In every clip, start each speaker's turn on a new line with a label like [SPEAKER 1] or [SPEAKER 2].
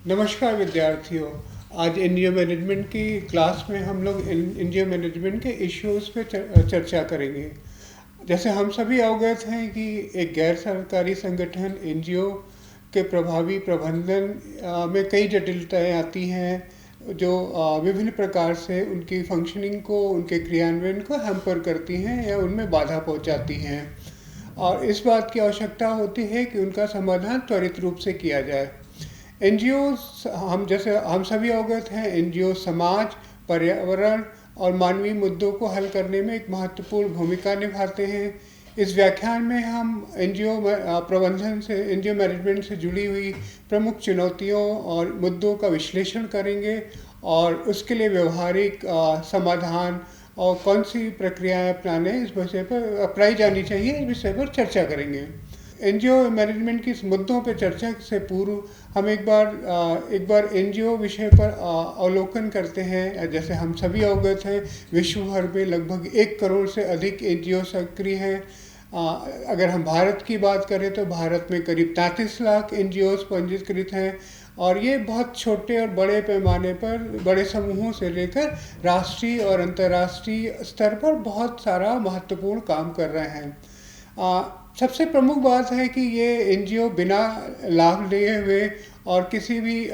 [SPEAKER 1] नमस्कार विद्यार्थियों। आज एनजीओ मैनेजमेंट की क्लास में हम लोग एनजीओ मैनेजमेंट के इश्यूज पे चर्चा करेंगे। जैसे हम सभी अवगत हैं कि एक गैर सरकारी संगठन एनजीओ के प्रभावी प्रबंधन में कई जटिलताएं आती हैं जो विभिन्न प्रकार से उनकी फंक्शनिंग को, उनके क्रियान्वयन को हैम्पर करती हैं या उनमें बाधा पहुंचाती हैं। और इस बात की आवश्यकता होती है कि उनका समाधान त्वरित रूप से किया जाए। एनजीओ, हम सभी अवगत हैं, एनजीओ समाज, पर्यावरण और मानवीय मुद्दों को हल करने में एक महत्वपूर्ण भूमिका निभाते हैं। इस व्याख्यान में हम एनजीओ प्रबंधन से, एनजीओ मैनेजमेंट से जुड़ी हुई प्रमुख चुनौतियों और मुद्दों का विश्लेषण करेंगे और उसके लिए व्यवहारिक समाधान और कौन सी प्रक्रियाएं अपनाने इस विषय पर अपनाई जानी चाहिए, इस विषय पर चर्चा करेंगे। एनजीओ मैनेजमेंट की मुद्दों पर चर्चा से पूर्व हम एक बार एनजीओ विषय पर अवलोकन करते हैं। जैसे हम सभी अवगत हैं, विश्व भर में लगभग 1 करोड़ से अधिक एनजीओ सक्रिय हैं। अगर हम भारत की बात करें तो भारत में करीब 33 लाख एनजीओ पंजीकृत हैं और ये बहुत छोटे और बड़े पैमाने पर, बड़े समूहों से लेकर राष्ट्रीय और अंतर्राष्ट्रीय स्तर पर बहुत सारा महत्वपूर्ण काम कर रहे हैं। सबसे प्रमुख बात है कि ये एनजीओ बिना लाभ लिए हुए और किसी भी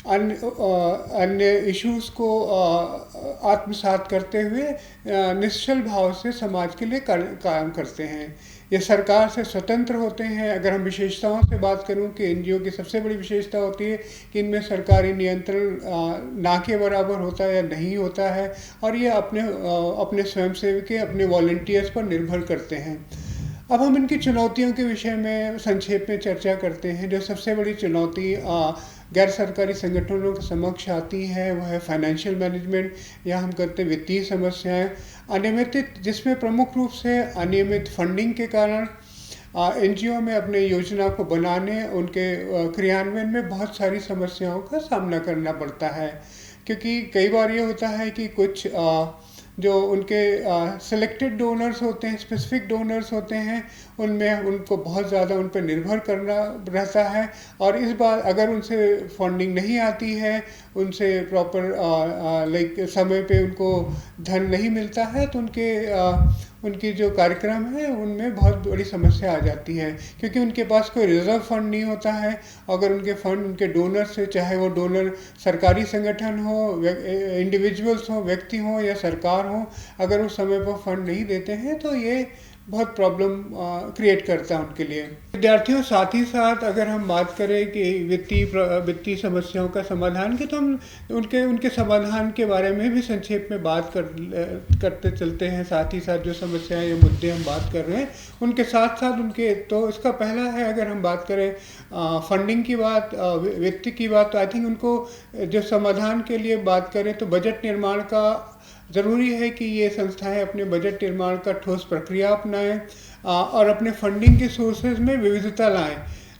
[SPEAKER 1] अन्य इश्यूज को आत्मसात करते हुए निश्चल भाव से समाज के लिए काम करते हैं। ये सरकार से स्वतंत्र होते हैं। अगर हम विशेषताओं से बात करूं कि एनजीओ की सबसे बड़ी विशेषता होती है कि इनमें सरकारी नियंत्रण ना के बराबर होता है या नहीं होता है और ये अपने स्वयंसेवक, अपने वॉलंटियर्स पर निर्भर करते हैं। अब हम इनकी चुनौतियों के विषय में संक्षेप में चर्चा करते हैं। जो सबसे बड़ी चुनौती गैर सरकारी संगठनों के समक्ष आती है वह है फाइनेंशियल मैनेजमेंट, या हम कहते हैं वित्तीय समस्याएं। अनियमित, जिसमें प्रमुख रूप से अनियमित फंडिंग के कारण एनजीओ में अपने योजना को बनाने, उनके क्रियान्वयन में बहुत सारी समस्याओं का सामना करना पड़ता है। क्योंकि कई बार ये होता है कि कुछ जो उनके सिलेक्टेड डोनर्स होते हैं, स्पेसिफिक डोनर्स होते हैं, उनमें उनको बहुत ज़्यादा उन पर निर्भर करना रहता है और इस बार अगर उनसे फंडिंग नहीं आती है, उनसे प्रॉपर समय पे उनको धन नहीं मिलता है तो उनकी जो कार्यक्रम है उनमें बहुत बड़ी समस्या आ जाती है। क्योंकि उनके पास कोई रिजर्व फंड नहीं होता है। अगर उनके फंड उनके डोनर से, चाहे वो डोनर सरकारी संगठन हो, इंडिविजुअल्स हो, व्यक्ति हो या सरकार हो, अगर उस समय पर फंड नहीं देते हैं तो ये बहुत प्रॉब्लम क्रिएट करता है उनके लिए। विद्यार्थियों, साथ ही साथ अगर हम बात करें कि वित्तीय समस्याओं का समाधान की, तो हम उनके समाधान के बारे में भी संक्षेप में बात करते चलते हैं। साथ ही साथ जो समस्याएं या मुद्दे हम बात कर रहे हैं उनके साथ साथ उनके, तो इसका पहला है, अगर हम बात करें फंडिंग की बात, वित्त की बात, तो आई थिंक उनको जो समाधान के लिए बात करें तो बजट निर्माण का ज़रूरी है कि ये संस्थाएं अपने बजट निर्माण का ठोस प्रक्रिया अपनाएं और अपने फंडिंग के सोर्सेज में विविधता लाएं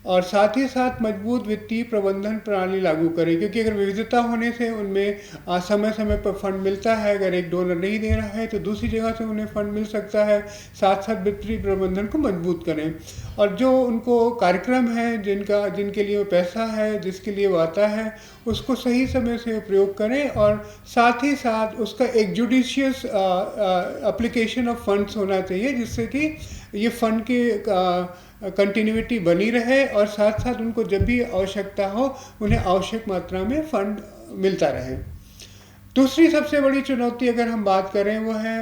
[SPEAKER 1] और साथ ही साथ मजबूत वित्तीय प्रबंधन प्रणाली लागू करें। क्योंकि अगर विविधता होने से उनमें समय समय पर फंड मिलता है, अगर एक डोनर नहीं दे रहा है तो दूसरी जगह से उन्हें फंड मिल सकता है। साथ साथ वित्तीय प्रबंधन को मजबूत करें और जो उनको कार्यक्रम है, जिनके लिए वो पैसा है, जिसके लिए वो आता है, उसको सही समय से प्रयोग करें और साथ ही साथ उसका एक जुडिशियस एप्लीकेशन ऑफ फंड्स होना चाहिए, जिससे कि ये फंड की कंटिन्यूटी बनी रहे और साथ साथ उनको जब भी आवश्यकता हो उन्हें आवश्यक मात्रा में फंड मिलता रहे। दूसरी सबसे बड़ी चुनौती अगर हम बात करें वो है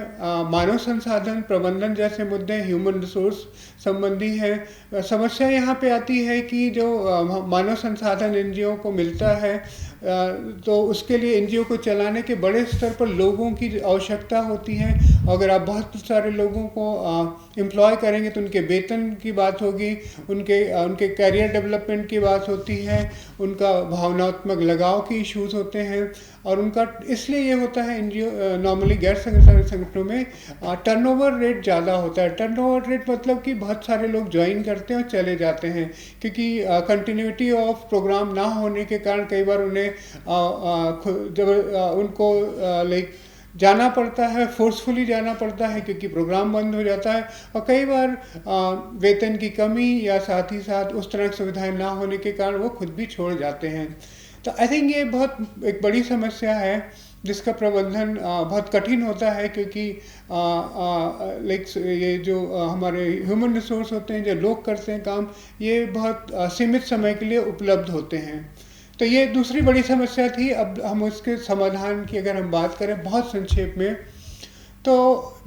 [SPEAKER 1] मानव संसाधन प्रबंधन जैसे मुद्दे, ह्यूमन रिसोर्स संबंधी है। समस्या यहाँ पे आती है कि जो मानव संसाधन एनजीओ को मिलता है तो उसके लिए एनजीओ को चलाने के बड़े स्तर पर लोगों की आवश्यकता होती है। अगर आप बहुत सारे लोगों को एम्प्लॉय करेंगे तो उनके वेतन की बात होगी, उनके कैरियर डेवलपमेंट की बात होती है, उनका भावनात्मक लगाव के इश्यूज होते हैं और उनका इसलिए ये होता है एनजीओ नॉर्मली गैर सरकारी संगठनों में टर्नओवर रेट ज़्यादा होता है। टर्नओवर रेट मतलब कि बहुत सारे लोग ज्वाइन करते हैं और चले जाते हैं, क्योंकि कंटिन्यूटी ऑफ प्रोग्राम ना होने के कारण कई बार उन्हें जब उनको जाना पड़ता है, फोर्सफुली जाना पड़ता है क्योंकि प्रोग्राम बंद हो जाता है और कई बार वेतन की कमी या साथ ही साथ उस तरह की सुविधाएं ना होने के कारण वो खुद भी छोड़ जाते हैं। तो आई थिंक ये बहुत एक बड़ी समस्या है जिसका प्रबंधन बहुत कठिन होता है, क्योंकि लाइक ये जो हमारे ह्यूमन रिसोर्स होते हैं, जो लोग करते हैं काम, ये बहुत सीमित समय के लिए उपलब्ध होते हैं। तो ये दूसरी बड़ी समस्या थी। अब हम उसके समाधान की अगर हम बात करें बहुत संक्षेप में, तो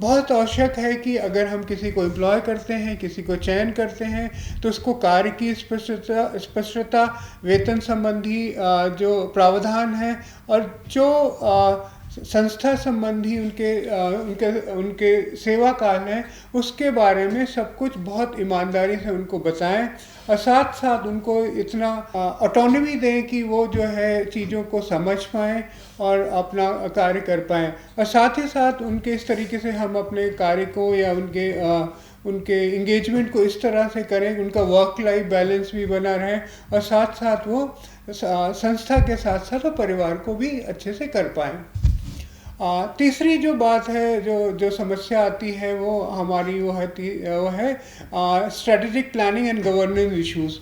[SPEAKER 1] बहुत आवश्यक है कि अगर हम किसी को एम्प्लॉय करते हैं, किसी को चयन करते हैं, तो उसको कार्य की स्पष्टता, वेतन संबंधी जो प्रावधान है, और जो संस्था संबंधी उनके सेवा काल है, उसके बारे में सब कुछ बहुत ईमानदारी से उनको बताएं, और साथ साथ उनको इतना ऑटोनॉमी दें कि वो जो है चीज़ों को समझ पाएँ और अपना कार्य कर पाएँ। और साथ ही साथ उनके इस तरीके से हम अपने कार्य को या उनके इंगेजमेंट को इस तरह से करें कि उनका वर्क लाइफ बैलेंस भी बना रहे, और साथ साथ वो संस्था के साथ साथ परिवार को भी अच्छे से कर पाएँ। तीसरी जो बात है, जो समस्या आती है, वो हमारी वो है strategic planning and governance issues.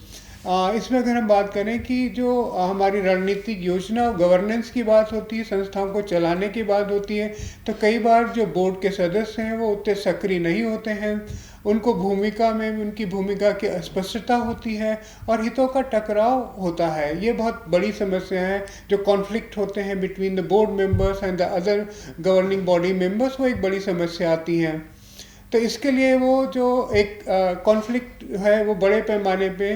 [SPEAKER 1] इसमें अगर हम बात करें कि जो हमारी रणनीतिक योजना और गवर्नेंस की बात होती है, संस्थाओं को चलाने की बात होती है, तो कई बार जो बोर्ड के सदस्य हैं वो उतने सक्रिय नहीं होते हैं। उनको भूमिका में भी उनकी भूमिका की अस्पष्टता होती है और हितों का टकराव होता है। ये बहुत बड़ी समस्या है। जो कॉन्फ्लिक्ट होते हैं between the board members and the other governing body members, वो एक बड़ी समस्या आती है। तो इसके लिए वो जो एक कॉन्फ्लिक्ट है, वो बड़े पैमाने पे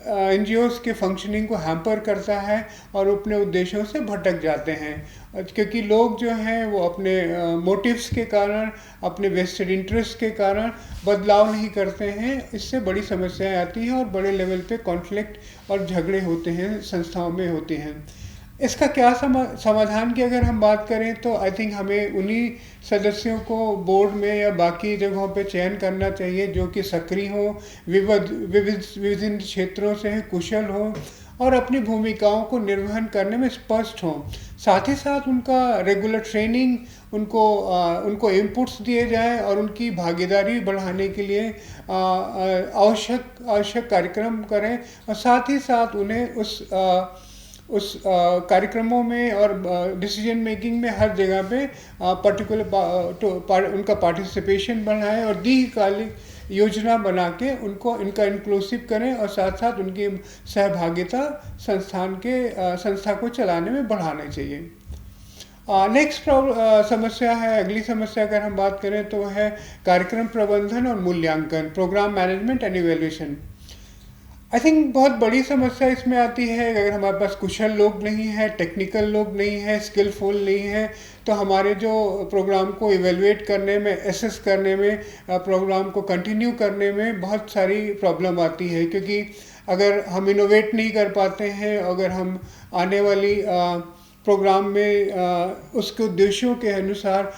[SPEAKER 1] एनजीओज़ के फंक्शनिंग को हैम्पर करता है और अपने उद्देश्यों से भटक जाते हैं, क्योंकि लोग जो हैं वो अपने मोटिव्स के कारण, अपने वेस्टेड इंटरेस्ट के कारण बदलाव नहीं करते हैं। इससे बड़ी समस्याएं आती हैं और बड़े लेवल पे कॉन्फ्लिक्ट और झगड़े होते हैं, संस्थाओं में होते हैं। इसका क्या समाधान की अगर हम बात करें, तो आई थिंक हमें उन्हीं सदस्यों को बोर्ड में या बाकी जगहों पे चयन करना चाहिए जो कि सक्रिय हों, विभिन्न क्षेत्रों से हैं, कुशल हों और अपनी भूमिकाओं को निर्वहन करने में स्पष्ट हों। साथ ही साथ उनका रेगुलर ट्रेनिंग, उनको इनपुट्स दिए जाएं और उनकी भागीदारी बढ़ाने के लिए आवश्यक कार्यक्रम करें, और साथ ही साथ उन्हें उस कार्यक्रमों में और डिसीजन मेकिंग में हर जगह पे उनका पार्टिसिपेशन बढ़ाएं और दीर्घकालिक योजना बना के इनका इंक्लूसिव करें, और साथ साथ उनकी सहभागिता संस्था को चलाने में बढ़ाना चाहिए। नेक्स्ट समस्या है, अगली समस्या अगर हम बात करें तो है कार्यक्रम प्रबंधन और मूल्यांकन, program management and evaluation. I think बहुत बड़ी समस्या इसमें आती है। अगर हमारे पास कुशल लोग नहीं हैं, टेक्निकल लोग नहीं हैं, स्किलफुल नहीं हैं, तो हमारे जो प्रोग्राम को इवेलुएट करने में, एसेस करने में, प्रोग्राम को कंटिन्यू करने में बहुत सारी प्रॉब्लम आती है। क्योंकि अगर हम इनोवेट नहीं कर पाते हैं, अगर हम आने वाली प्रोग्राम में उसके उद्देश्यों के अनुसार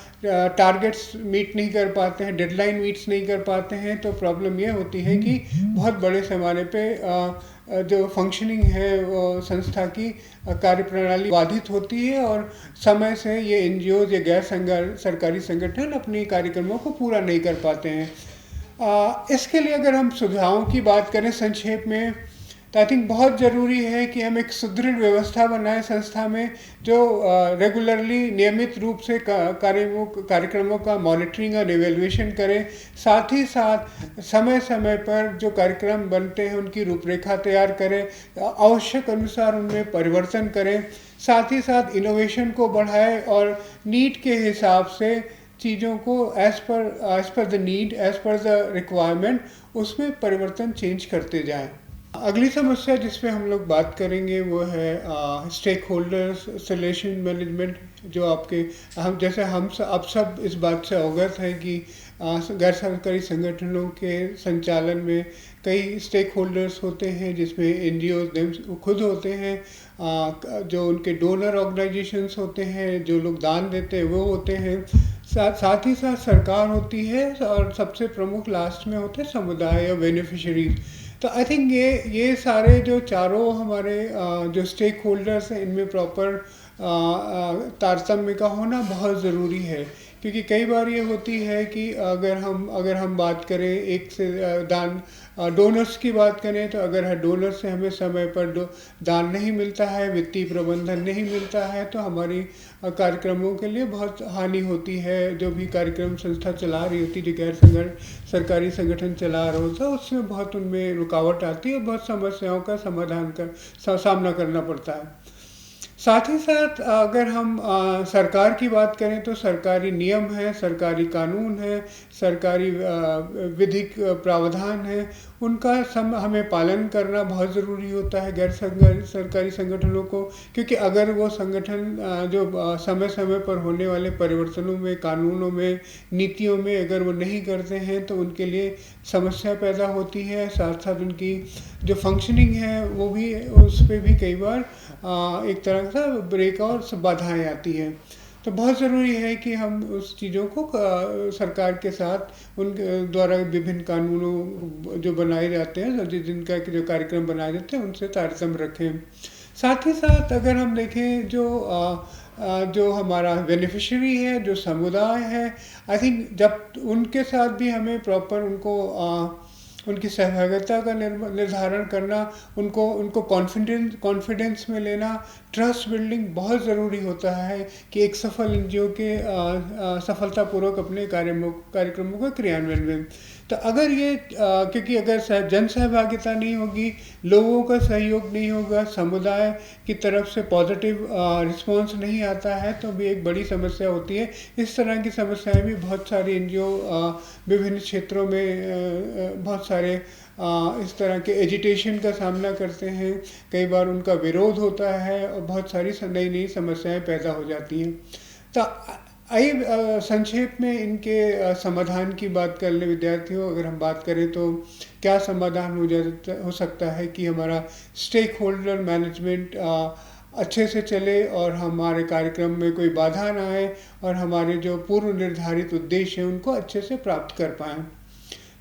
[SPEAKER 1] टारगेट्स मीट नहीं कर पाते हैं, डेडलाइन मीट्स नहीं कर पाते हैं, तो प्रॉब्लम ये होती है कि बहुत बड़े पैमाने पे जो फंक्शनिंग है वो संस्था की कार्यप्रणाली बाधित होती है और समय से ये एनजीओज या गैर सरकारी संगठन अपनी कार्यक्रमों को पूरा नहीं कर पाते हैं। इसके लिए अगर हम सुझावों की बात करें संक्षेप में, तो आई थिंक बहुत ज़रूरी है कि हम एक सुदृढ़ व्यवस्था बनाएं संस्था में, जो रेगुलरली नियमित रूप से कार्यक्रमों का मॉनिटरिंग और इवैल्यूएशन करें। साथ ही साथ समय समय पर जो कार्यक्रम बनते हैं उनकी रूपरेखा तैयार करें, आवश्यक अनुसार उनमें परिवर्तन करें। साथ ही साथ इनोवेशन को बढ़ाएं और नीड के हिसाब से चीज़ों को as per the need, as per the requirement, उसमें परिवर्तन चेंज करते जाएं। अगली समस्या जिस पे हम लोग बात करेंगे वो है स्टेक होल्डर्स रिलेशन मैनेजमेंट, जो हम सब इस बात से अवगत है कि गैर सरकारी संगठनों के संचालन में कई स्टेक होल्डर्स होते हैं, जिसमें एनजीओ खुद होते हैं, जो उनके डोनर ऑर्गेनाइजेशंस होते हैं, जो लोग दान देते हैं वो होते हैं, साथ ही साथ सरकार होती है, और सबसे प्रमुख लास्ट में होते हैं समुदाय या बेनिफिशरीज। तो आई थिंक ये सारे जो चारों हमारे जो स्टेक होल्डर्स हैं, इनमें प्रॉपर तारतम्य का होना बहुत ज़रूरी है। क्योंकि कई बार ये होती है कि अगर हम बात करें एक से दान डोनर्स की बात करें, तो अगर डोनर से हमें समय पर दान नहीं मिलता है, वित्तीय प्रबंधन नहीं मिलता है, तो हमारी कार्यक्रमों के लिए बहुत हानि होती है। जो भी कार्यक्रम संस्था चला रही होती, जो गैर सरकारी संगठन चला रहा होता है, उसमें बहुत उनमें रुकावट आती है, बहुत समस्याओं का सामना करना पड़ता है। साथ ही साथ अगर हम सरकार की बात करें, तो सरकारी नियम है, सरकारी कानून है, सरकारी विधिक प्रावधान है, उनका हमें पालन करना बहुत ज़रूरी होता है गैर सरकारी संगठनों को। क्योंकि अगर वो संगठन जो समय समय पर होने वाले परिवर्तनों में, कानूनों में, नीतियों में अगर वो नहीं करते हैं, तो उनके लिए समस्या पैदा होती है। साथ साथ उनकी जो फंक्शनिंग है वो भी, उस पर भी कई बार एक तरह का ब्रेक और बाधाएं आती हैं। तो बहुत ज़रूरी है कि हम उस चीज़ों को सरकार के साथ उन द्वारा विभिन्न कानूनों जो बनाए जाते हैं, जिनका जो कार्यक्रम बनाए जाते हैं, उनसे तारतम्य रखें। साथ ही साथ अगर हम देखें, जो हमारा बेनिफिशियरी है, जो समुदाय है, आई थिंक जब उनके साथ भी हमें प्रॉपर उनकी सहभागिता का निर्धारण करना, उनको कॉन्फिडेंस में लेना, ट्रस्ट बिल्डिंग बहुत ज़रूरी होता है कि एक सफल एनजीओ के सफलतापूर्वक अपने कार्यक्रमों का क्रियान्वयन में। तो अगर ये क्योंकि अगर जन सहभागिता नहीं होगी, लोगों का सहयोग नहीं होगा, समुदाय की तरफ से पॉजिटिव रिस्पांस नहीं आता है, तो भी एक बड़ी समस्या होती है। इस तरह की समस्याएं भी बहुत सारी एनजीओ विभिन्न क्षेत्रों में बहुत सारे इस तरह के एजिटेशन का सामना करते हैं। कई बार उनका विरोध होता है और बहुत सारी नई नई समस्याएं पैदा हो जाती हैं। तो आइए संक्षेप में इनके समाधान की बात कर ले विद्यार्थियों। अगर हम बात करें तो क्या समाधान हो सकता है कि हमारा स्टेक होल्डर मैनेजमेंट अच्छे से चले और हमारे कार्यक्रम में कोई बाधा ना आए और हमारे जो पूर्व निर्धारित उद्देश्य हैं उनको अच्छे से प्राप्त कर पाएँ।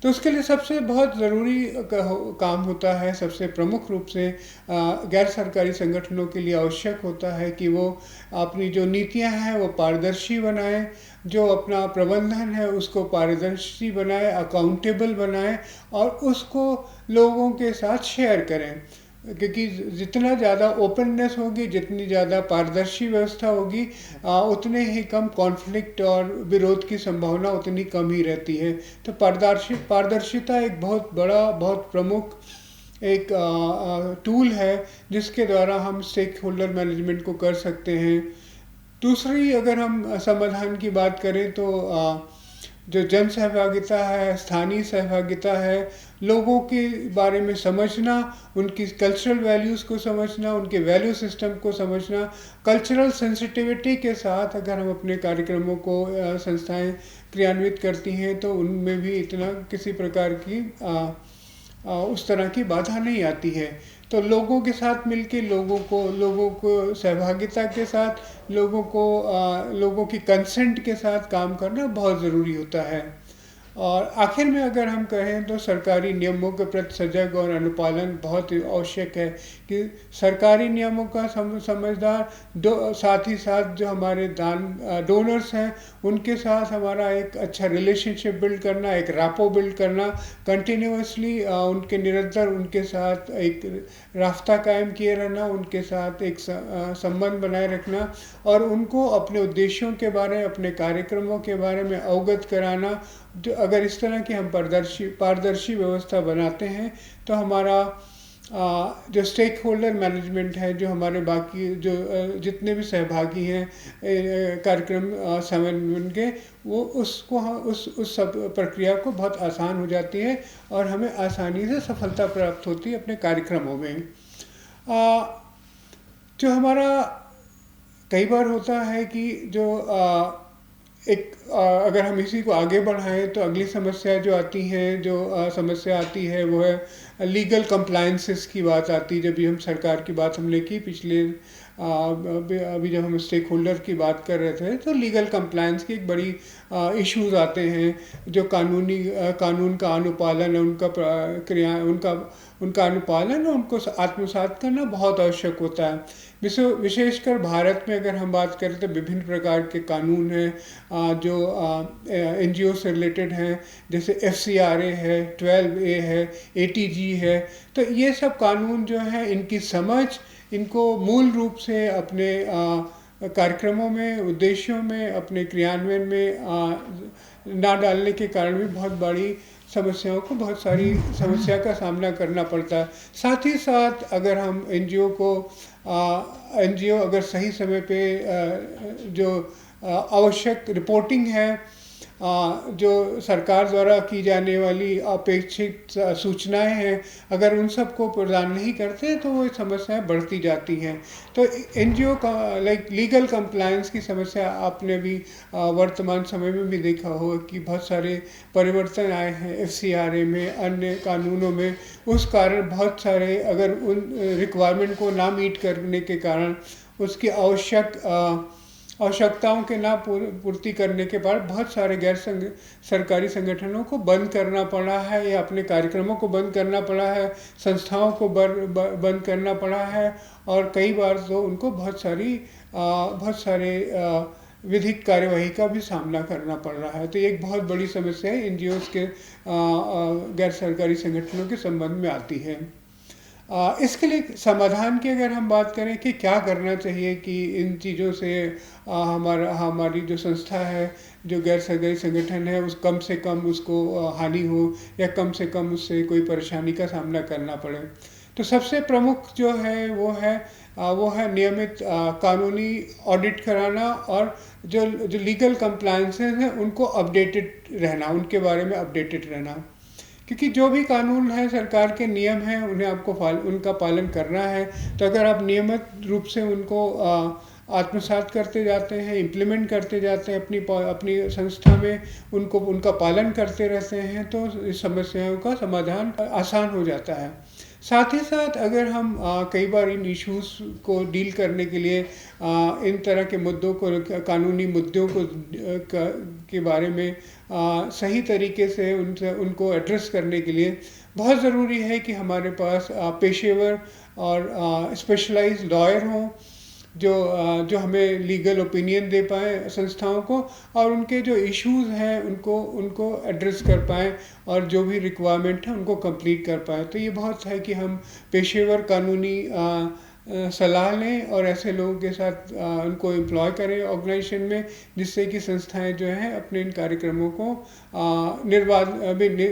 [SPEAKER 1] तो उसके लिए सबसे बहुत ज़रूरी काम होता है, सबसे प्रमुख रूप से गैर सरकारी संगठनों के लिए आवश्यक होता है कि वो अपनी जो नीतियां हैं वो पारदर्शी बनाएं, जो अपना प्रबंधन है उसको पारदर्शी बनाएं, अकाउंटेबल बनाएं और उसको लोगों के साथ शेयर करें। क्योंकि जितना ज़्यादा ओपननेस होगी, जितनी ज़्यादा पारदर्शी व्यवस्था होगी, उतने ही कम कॉन्फ्लिक्ट और विरोध की संभावना उतनी कम ही रहती है। तो पारदर्शिता एक बहुत बड़ा, बहुत प्रमुख एक टूल है जिसके द्वारा हम स्टेक होल्डर मैनेजमेंट को कर सकते हैं। दूसरी अगर हम समाधान की बात करें तो जो जन सहभागिता है, स्थानीय सहभागिता है, लोगों के बारे में समझना, उनकी कल्चरल वैल्यूज़ को समझना, उनके वैल्यू सिस्टम को समझना, कल्चरल सेंसिटिविटी के साथ अगर हम अपने कार्यक्रमों को संस्थाएं क्रियान्वित करती हैं तो उनमें भी इतना किसी प्रकार की उस तरह की बाधा नहीं आती है। तो लोगों के साथ मिलके लोगों को सहभागिता के साथ, लोगों की कंसेंट के साथ काम करना बहुत ज़रूरी होता है। और आखिर में अगर हम कहें तो सरकारी नियमों के प्रति सजग और अनुपालन बहुत आवश्यक है कि सरकारी नियमों का समझदार साथ ही साथ जो हमारे डोनर्स हैं उनके साथ हमारा एक अच्छा रिलेशनशिप बिल्ड करना, एक रैपो बिल्ड करना, कंटिन्यूअसली निरंतर उनके साथ एक रास्ता कायम किए रहना, उनके साथ एक संबंध बनाए रखना और उनको अपने उद्देश्यों के बारे में, अपने कार्यक्रमों के बारे में अवगत कराना। जो अगर इस तरह की हम पारदर्शी व्यवस्था बनाते हैं तो हमारा जो स्टेक होल्डर मैनेजमेंट है, जो हमारे बाकी जो जितने भी सहभागी हैं कार्यक्रम समन्वयन के, वो उस सब प्रक्रिया को बहुत आसान हो जाती है और हमें आसानी से सफलता प्राप्त होती है अपने कार्यक्रमों में। जो हमारा कई बार होता है कि जो अगर हम इसी को आगे बढ़ाएं तो अगली समस्या जो आती है वो है लीगल कंप्लायंसेस की बात आती, जब भी हम सरकार की बात हमने की पिछले अभी जब हम स्टेक होल्डर की बात कर रहे थे, तो लीगल कंप्लायंस की एक बड़ी इश्यूज आते हैं जो कानून का अनुपालन, क्रिया उनका अनुपालन और उनको आत्मसात करना बहुत आवश्यक होता है। विशेषकर भारत में अगर हम बात करें तो विभिन्न प्रकार के कानून हैं जो NGO से रिलेटेड हैं, जैसे FCRA है, 12A है, ATG है। तो ये सब कानून जो हैं, इनकी समझ इनको मूल रूप से अपने कार्यक्रमों में, उद्देश्यों में, अपने क्रियान्वयन में ना डालने के कारण भी बहुत सारी समस्या का सामना करना पड़ता है। साथ ही साथ अगर हम NGO अगर सही समय पे जो आवश्यक रिपोर्टिंग है, जो सरकार द्वारा की जाने वाली अपेक्षित सूचनाएं हैं, अगर उन सब को प्रदान नहीं करते तो वो समस्याएं बढ़ती जाती हैं। तो NGO का लीगल कंप्लायंस की समस्या आपने भी वर्तमान समय में भी देखा होगा कि बहुत सारे परिवर्तन आए हैं FCRA में, अन्य कानूनों में। उस कारण बहुत सारे अगर उन रिक्वायरमेंट को ना मीट करने के कारण उसकी आवश्यकताओं के ना पूर्ति करने के बाद बहुत सारे सरकारी संगठनों को बंद करना पड़ा है, या अपने कार्यक्रमों को बंद करना पड़ा है, संस्थाओं को बंद करना पड़ा है, और कई बार तो उनको बहुत सारे विधिक कार्यवाही का भी सामना करना पड़ रहा है। तो एक बहुत बड़ी समस्या NGOs के गैर सरकारी संगठनों के संबंध में आती है। इसके लिए समाधान की अगर हम बात करें कि क्या करना चाहिए कि इन चीज़ों से हमारी जो संस्था है, जो गैर सरकारी संगठन है, उस कम से कम उसको हानि हो या कम से कम उससे कोई परेशानी का सामना करना पड़े, तो सबसे प्रमुख जो है वो है नियमित कानूनी ऑडिट कराना, और जो लीगल कंप्लायंसेस हैं उनको अपडेटेड रहना, उनके बारे में अपडेटेड रहना। क्योंकि जो भी कानून है, सरकार के नियम हैं, उन्हें आपको उनका पालन करना है। तो अगर आप नियमित रूप से उनको आत्मसात करते जाते हैं, इम्प्लीमेंट करते जाते हैं अपनी संस्था में, उनका पालन करते रहते हैं, तो इस समस्याओं का समाधान आसान हो जाता है। साथ ही साथ अगर हम कई बार इन इश्यूज को डील करने के लिए इन तरह के मुद्दों को, कानूनी मुद्दों के बारे में सही तरीके से उनको एड्रेस करने के लिए बहुत ज़रूरी है कि हमारे पास पेशेवर और स्पेशलाइज्ड लॉयर हों, जो हमें लीगल ओपिनियन दे पाएँ संस्थाओं को, और उनके जो इश्यूज़ हैं उनको एड्रेस कर पाएँ, और जो भी रिक्वायरमेंट है उनको कंप्लीट कर पाएँ। तो ये बहुत है कि हम पेशेवर कानूनी सलाह लें और ऐसे लोगों के साथ उनको एम्प्लॉय करें ऑर्गेनाइजेशन में, जिससे कि संस्थाएं जो हैं अपने इन कार्यक्रमों को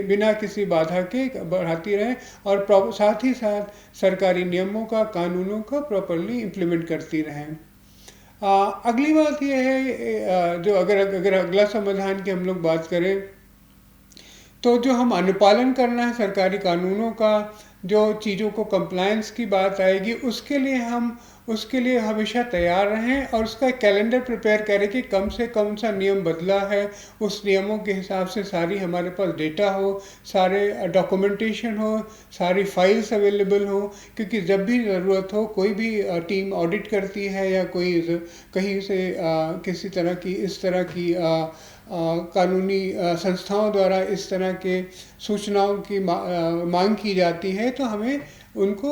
[SPEAKER 1] बिना किसी बाधा के बढ़ाती रहें, और साथ ही साथ सरकारी नियमों का, कानूनों का प्रॉपरली इम्प्लीमेंट करती रहें। अगली बात यह है, जो अगर अगला समाधान की हम लोग बात करें, तो जो हम अनुपालन करना है सरकारी कानूनों का, जो चीज़ों को कंप्लायंस की बात आएगी, उसके लिए हमेशा तैयार रहें, और उसका कैलेंडर प्रिपेयर करें कि कम से कम सा नियम बदला है, उस नियमों के हिसाब से सारी हमारे पास डेटा हो, सारे डॉक्यूमेंटेशन हो, सारी फाइल्स अवेलेबल हो। क्योंकि जब भी ज़रूरत हो, कोई भी टीम ऑडिट करती है या कोई कहीं से किसी तरह की इस तरह की कानूनी संस्थाओं द्वारा इस तरह के सूचनाओं की मांग की जाती है, तो हमें उनको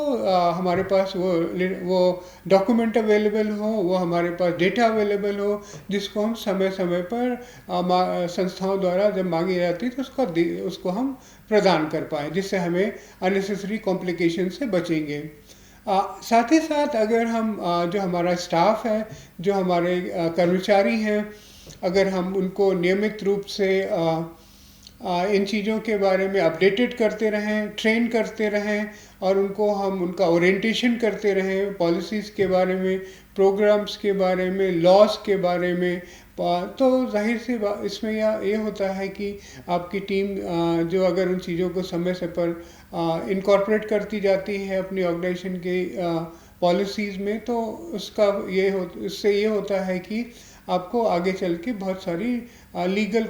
[SPEAKER 1] हमारे पास वो डॉक्यूमेंट अवेलेबल हो, वो हमारे पास डेटा अवेलेबल हो, जिसको हम समय समय पर संस्थाओं द्वारा जब मांगी जाती है तो उसको हम प्रदान कर पाएँ, जिससे हमें अननेसेसरी कॉम्प्लिकेशन से बचेंगे। साथ ही साथ अगर हम जो हमारा स्टाफ है, जो हमारे कर्मचारी हैं, अगर हम उनको नियमित रूप से इन चीज़ों के बारे में अपडेटेड करते रहें, ट्रेन करते रहें, और उनका ओरिएंटेशन करते रहें पॉलिसीज़ के बारे में, प्रोग्राम्स के बारे में, लॉज के बारे में, तो जाहिर सी बात इसमें ये होता है कि आपकी टीम जो अगर उन चीज़ों को समय से पर इनकॉर्पोरेट करती जाती है अपनी ऑर्गेनाइजेशन के पॉलिसीज़ में, तो इससे ये होता है कि आपको आगे चल के बहुत सारी लीगल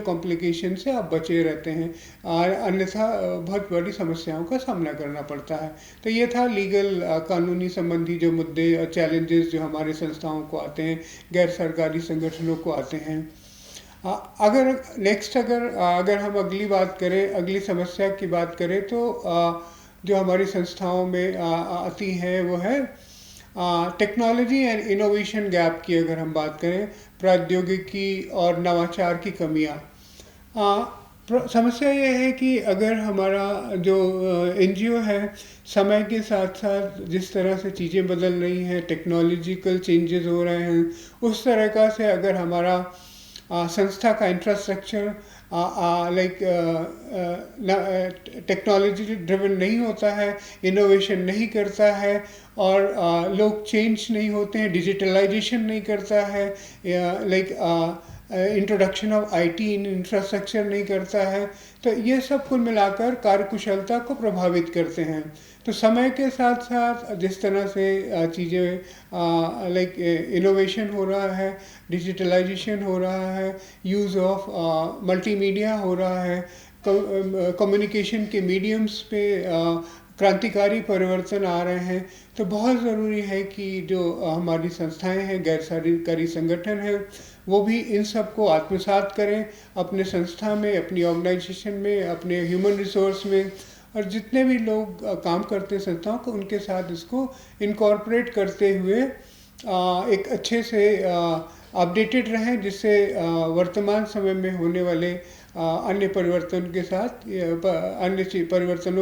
[SPEAKER 1] कॉम्प्लिकेशन से आप बचे रहते हैं, और अन्यथा बहुत बड़ी समस्याओं का सामना करना पड़ता है। तो ये था लीगल कानूनी संबंधी जो मुद्दे और चैलेंजेस जो हमारे संस्थाओं को आते हैं, गैर सरकारी संगठनों को आते हैं। अगर हम अगली बात करें, अगली समस्या की बात करें, तो जो हमारी संस्थाओं में आती है वो है टेक्नोलॉजी एंड इनोवेशन गैप की। अगर हम बात करें, प्रौद्योगिकी और नवाचार की कमियां। समस्या ये है कि अगर हमारा जो एनजीओ है, समय के साथ साथ जिस तरह से चीज़ें बदल रही हैं, टेक्नोलॉजिकल चेंजेस हो रहे हैं, उस तरह से अगर हमारा संस्था का इंफ्रास्ट्रक्चर टेक्नोलॉजी ड्रिवन नहीं होता है, इनोवेशन नहीं करता है, और लोग चेंज नहीं होते हैं, डिजिटलाइजेशन नहीं करता है, introduction of IT in infrastructure नहीं करता है, तो ये सब कुल मिलाकर कार्यकुशलता को प्रभावित करते हैं। तो समय के साथ साथ जिस तरह से चीज़ें इनोवेशन हो रहा है, डिजिटलाइजेशन हो रहा है, यूज़ ऑफ मल्टीमीडिया हो रहा है, कम्युनिकेशन के मीडियम्स पे क्रांतिकारी परिवर्तन आ रहे हैं, तो बहुत ज़रूरी है कि जो हमारी संस्थाएं हैं, गैर सरकारी संगठन हैं, वो भी इन सब को आत्मसात करें अपने संस्था में, अपनी ऑर्गेनाइजेशन में, अपने ह्यूमन रिसोर्स में, और जितने भी लोग काम करते हैं संस्थाओं को, उनके साथ इसको इनकॉर्पोरेट करते हुए एक अच्छे से अपडेटेड रहें, जिससे वर्तमान समय में होने वाले अन्य परिवर्तनों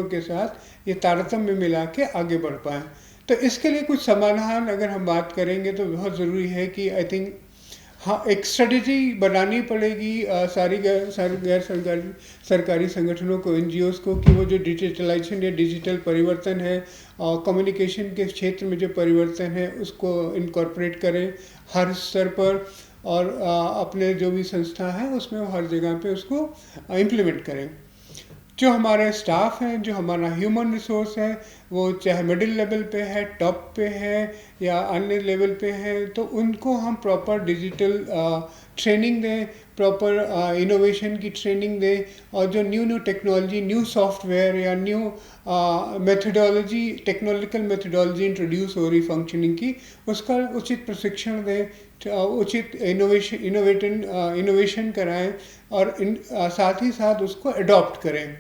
[SPEAKER 1] के साथ ये तारतम्य मिला के आगे बढ़ पाएँ। तो इसके लिए कुछ समाधान अगर हम बात करेंगे तो बहुत ज़रूरी है कि आई थिंक एक स्ट्रेटेजी बनानी पड़ेगी सारी गैर सरकारी संगठनों को, एनजीओस को, कि वो जो डिजिटलाइजेशन या डिजिटल परिवर्तन है और कम्युनिकेशन के क्षेत्र में जो परिवर्तन है उसको इनकॉर्पोरेट करें हर स्तर पर, और अपने जो भी संस्था है उसमें हर जगह पे उसको इम्प्लीमेंट करें। जो हमारे स्टाफ हैं, जो हमारा ह्यूमन रिसोर्स है, वो चाहे मिडिल लेवल पे है, टॉप पे है या अन्य लेवल पे है, तो उनको हम प्रॉपर डिजिटल ट्रेनिंग दें, प्रॉपर इनोवेशन की ट्रेनिंग दें, और जो न्यू टेक्नोलॉजी, न्यू सॉफ्टवेयर या new methodology, technological methodology introduce हो रही फंक्शनिंग की, उसका उचित प्रशिक्षण दें, उचित इनोवेशन कराएं, और साथ ही साथ उसको अडॉप्ट करें।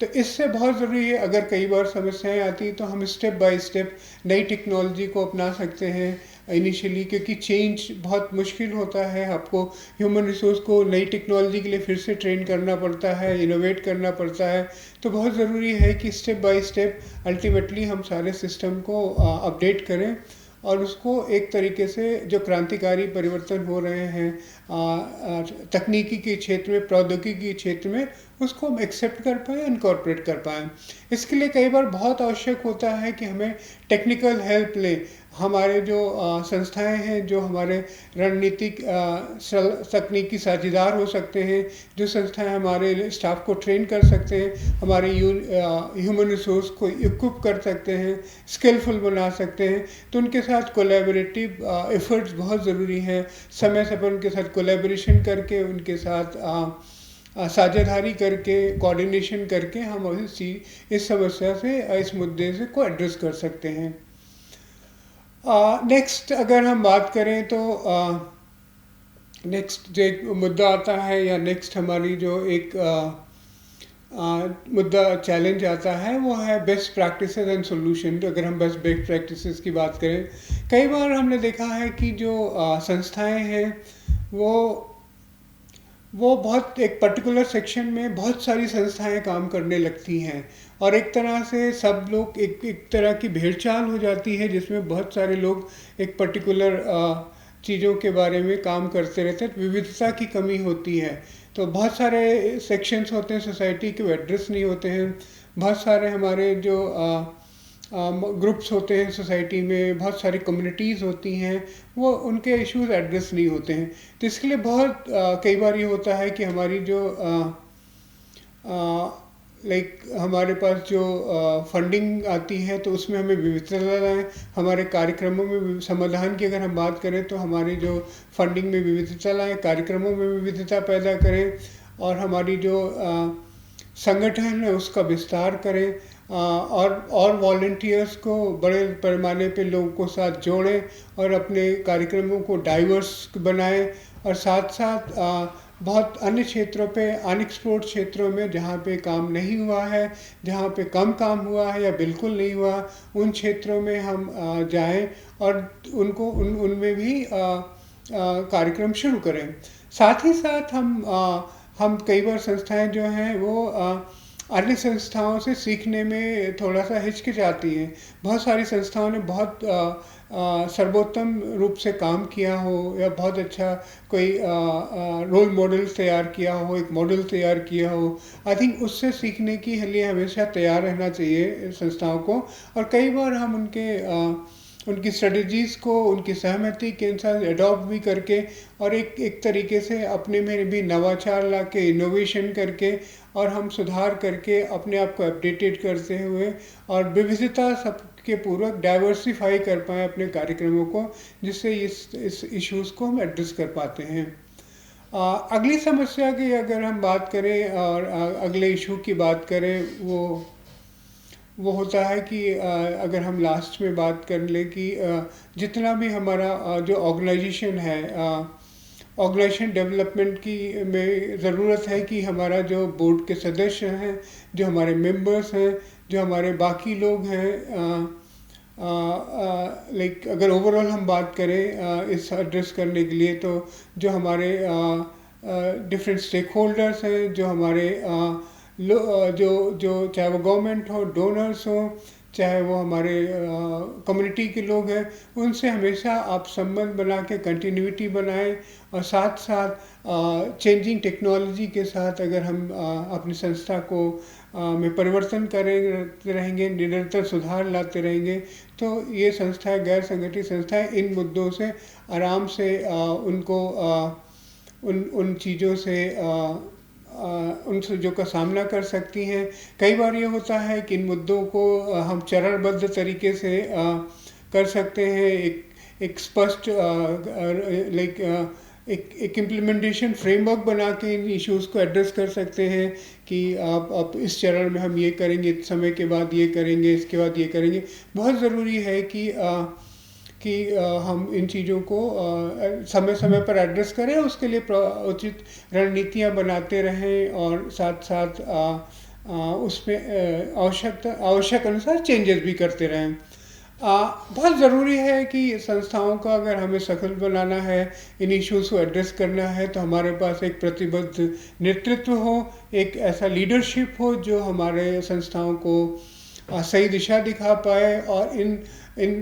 [SPEAKER 1] तो इससे बहुत ज़रूरी है, अगर कई बार समस्याएं आती तो हम स्टेप बाय स्टेप नई टेक्नोलॉजी को अपना सकते हैं इनिशियली, क्योंकि चेंज बहुत मुश्किल होता है। आपको ह्यूमन रिसोर्स को नई टेक्नोलॉजी के लिए फिर से ट्रेन करना पड़ता है, इनोवेट करना पड़ता है। तो बहुत ज़रूरी है कि स्टेप बाय स्टेप अल्टीमेटली हम सारे सिस्टम को अपडेट करें, और उसको एक तरीके से जो क्रांतिकारी परिवर्तन हो रहे हैं तकनीकी के क्षेत्र में, प्रौद्योगिकी के क्षेत्र में, उसको हम एक्सेप्ट कर पाएँ, इनकॉर्पोरेट कर पाएँ। इसके लिए कई बार बहुत आवश्यक होता है कि हमें टेक्निकल हेल्प लें। हमारे जो संस्थाएं हैं, जो हमारे रणनीतिक तकनीकी साझेदार हो सकते हैं, जो संस्थाएं हमारे स्टाफ को ट्रेन कर सकते हैं, हमारे ह्यूमन रिसोर्स को इक्विप कर सकते हैं, स्किलफुल बना सकते हैं, तो उनके साथ कोलैबोरेटिव एफर्ट्स बहुत ज़रूरी हैं। समय पर उनके साथ कोलैबोरेशन करके, उनके साथ साझेदारी करके, कोऑर्डिनेशन करके हम इस समस्या से, इस मुद्दे से को एड्रेस कर सकते हैं। नेक्स्ट अगर हम बात करें तो नेक्स्ट जो एक मुद्दा आता है, या नेक्स्ट हमारी जो एक मुद्दा चैलेंज आता है, वो है बेस्ट प्रैक्टिसेस एंड सॉल्यूशन। तो अगर हम बेस्ट प्रैक्टिसेस की बात करें, कई बार हमने देखा है कि जो संस्थाएं हैं वो बहुत एक पर्टिकुलर सेक्शन में बहुत सारी संस्थाएं काम करने लगती हैं, और एक तरह से सब लोग एक तरह की भेड़चाल हो जाती है, जिसमें बहुत सारे लोग एक पर्टिकुलर चीज़ों के बारे में काम करते रहते हैं। विविधता की कमी होती है, तो बहुत सारे सेक्शंस होते हैं सोसाइटी के, वो एड्रेस नहीं होते हैं। बहुत सारे हमारे जो ग्रुप्स होते हैं सोसाइटी में, बहुत सारी कम्युनिटीज़ होती हैं, वो उनके इश्यूज एड्रेस नहीं होते हैं। तो इसके लिए बहुत कई बार ये होता है कि हमारी जो लाइक हमारे पास जो फंडिंग आती है तो उसमें हमें विविधता लाएं। हमारे कार्यक्रमों में समाधान की अगर हम बात करें तो हमारी जो फंडिंग में विविधता लाएं, कार्यक्रमों में विविधता पैदा करें और हमारी जो संगठन है उसका विस्तार करें, और वॉलंटियर्स को बड़े पैमाने पे लोगों को साथ जोड़ें और अपने कार्यक्रमों को डाइवर्स बनाएं। और साथ साथ बहुत अन्य क्षेत्रों पे, अनएक्सप्लोर्ड क्षेत्रों में जहाँ पे काम नहीं हुआ है, जहाँ पे कम काम हुआ है या बिल्कुल नहीं हुआ, उन क्षेत्रों में हम जाएं और उनमें भी कार्यक्रम शुरू करें। साथ ही साथ हम कई बार संस्थाएं जो हैं वो अन्य संस्थाओं से सीखने में थोड़ा सा हिचकिचाती हैं। बहुत सारी संस्थाओं ने बहुत सर्वोत्तम रूप से काम किया हो या बहुत अच्छा कोई रोल मॉडल तैयार किया हो, एक मॉडल तैयार किया हो। आई थिंक उससे सीखने के लिए हमेशा तैयार रहना चाहिए संस्थाओं को। और कई बार हम उनकी स्ट्रेटजीज़ को उनकी सहमति के साथ अडॉप्ट भी करके और एक तरीके से अपने में भी नवाचार ला के, इनोवेशन करके और हम सुधार करके अपने आप को अपडेटेड करते हुए और विविधता सबके पूर्वक डाइवर्सिफाई कर पाएँ अपने कार्यक्रमों को, जिससे इस इश्यूज़ को हम एड्रेस कर पाते हैं। अगली समस्या की अगर हम बात करें और अगले इशू की बात करें, वो होता है कि अगर हम लास्ट में बात कर लें कि जितना भी हमारा जो ऑर्गेनाइजेशन है, ऑर्गेनाइजेशन डेवलपमेंट की में ज़रूरत है कि हमारा जो बोर्ड के सदस्य हैं, जो हमारे मेंबर्स हैं, जो हमारे बाकी लोग हैं, लाइक अगर ओवरऑल हम बात करें इस एड्रेस करने के लिए, तो जो हमारे डिफरेंट स्टेक होल्डर्स हैं, जो हमारे जो चाहे वो गवर्नमेंट हो, डोनर्स हो, चाहे वो हमारे कम्युनिटी के लोग हैं, उनसे हमेशा आप संबंध बना के कंटिन्यूटी बनाएं। और साथ साथ चेंजिंग टेक्नोलॉजी के साथ अगर हम अपनी संस्था को में परिवर्तन करेंगे रहेंगे, निरंतर सुधार लाते रहेंगे, तो ये संस्थाएं, गैर संगठित संस्थाएं इन मुद्दों से आराम से उनको उन चीज़ों से उन चीज़ों का सामना कर सकती हैं। कई बार ये होता है कि इन मुद्दों को हम चरणबद्ध तरीके से कर सकते हैं, एक स्पष्ट लाइक एक इम्प्लीमेंटेशन फ्रेमवर्क बना के इन इश्यूज़ को एड्रेस कर सकते हैं कि आप इस चरण में हम ये करेंगे, इस समय के बाद ये करेंगे, इसके बाद ये करेंगे। बहुत ज़रूरी है कि हम इन चीज़ों को समय समय पर एड्रेस करें, उसके लिए उचित रणनीतियाँ बनाते रहें और साथ साथ उसमें आवश्यक अनुसार चेंजेस भी करते रहें। बहुत ज़रूरी है कि संस्थाओं का अगर हमें सफल बनाना है, इन इश्यूज़ को एड्रेस करना है, तो हमारे पास एक प्रतिबद्ध नेतृत्व हो, एक ऐसा लीडरशिप हो जो हमारे संस्थाओं को सही दिशा दिखा पाए और इन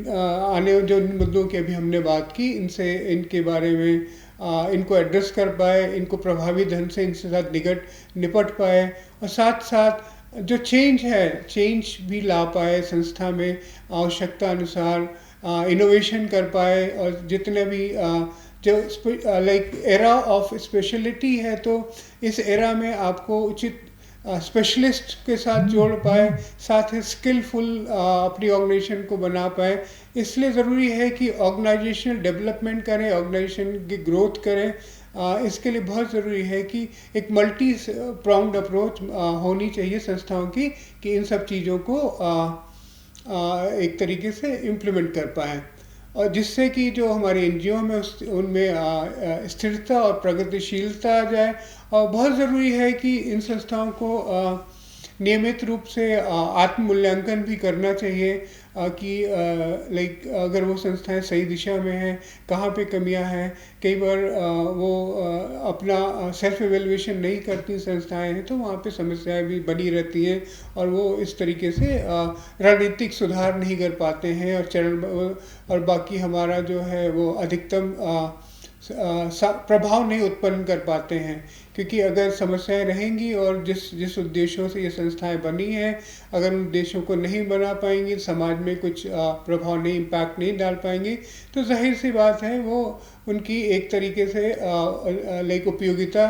[SPEAKER 1] आने जो मुद्दों की अभी हमने बात की, इनके बारे में इनको एड्रेस कर पाए, इनको प्रभावी ढंग से इनसे साथ निपट पाए और साथ साथ जो चेंज भी ला पाए संस्था में, आवश्यकता अनुसार इनोवेशन कर पाए। और जितने भी जो लाइक एरा ऑफ स्पेशलिटी है, तो इस एरा में आपको उचित स्पेशलिस्ट के साथ जोड़ पाए, साथ ही स्किलफुल अपनी ऑर्गेनाइजेशन को बना पाए। इसलिए ज़रूरी है कि ऑर्गेनाइजेशनल डेवलपमेंट करें, ऑर्गेनाइजेशन की ग्रोथ करें। इसके लिए बहुत ज़रूरी है कि एक मल्टी प्राउंड अप्रोच होनी चाहिए संस्थाओं की, कि इन सब चीज़ों को एक तरीके से इम्प्लीमेंट कर पाएँ और जिससे कि जो हमारे एनजीओ में उनमें स्थिरता और प्रगतिशीलता आ जाए। और बहुत ज़रूरी है कि इन संस्थाओं को नियमित रूप से आत्म मूल्यांकन भी करना चाहिए कि लाइक अगर वो संस्थाएं सही दिशा में हैं, कहाँ पे कमियां हैं। कई बार वो अपना सेल्फ एवेल्युएशन नहीं करती संस्थाएं हैं, तो वहाँ पे समस्याएं भी बनी रहती हैं और वो इस तरीके से रणनीतिक सुधार नहीं कर पाते हैं और बाकी हमारा जो है वो अधिकतम प्रभाव नहीं उत्पन्न कर पाते हैं। क्योंकि अगर समस्याएं रहेंगी और जिस उद्देश्यों से ये संस्थाएं बनी हैं, अगर उन उद्देश्यों को नहीं बना पाएंगी, समाज में कुछ प्रभाव नहीं, इम्पैक्ट नहीं डाल पाएंगी, तो जाहिर सी बात है वो उनकी एक तरीके से लाइक उपयोगिता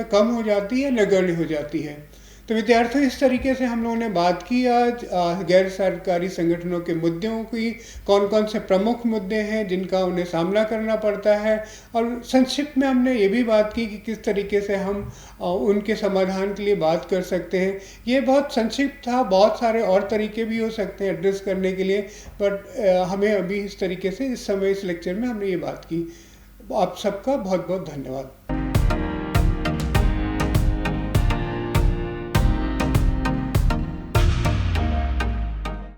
[SPEAKER 1] कम हो जाती है, नगण्य हो जाती है। तो विद्यार्थियों, इस तरीके से हम लोगों ने बात की आज गैर सरकारी संगठनों के मुद्दों की, कौन कौन से प्रमुख मुद्दे हैं जिनका उन्हें सामना करना पड़ता है, और संक्षिप्त में हमने ये भी बात की कि किस तरीके से हम उनके समाधान के लिए बात कर सकते हैं। ये बहुत संक्षिप्त था, बहुत सारे और तरीके भी हो सकते हैं एड्रेस करने के लिए, बट हमें अभी इस तरीके से इस समय इस लेक्चर में हमने ये बात की। आप सबका बहुत बहुत धन्यवाद।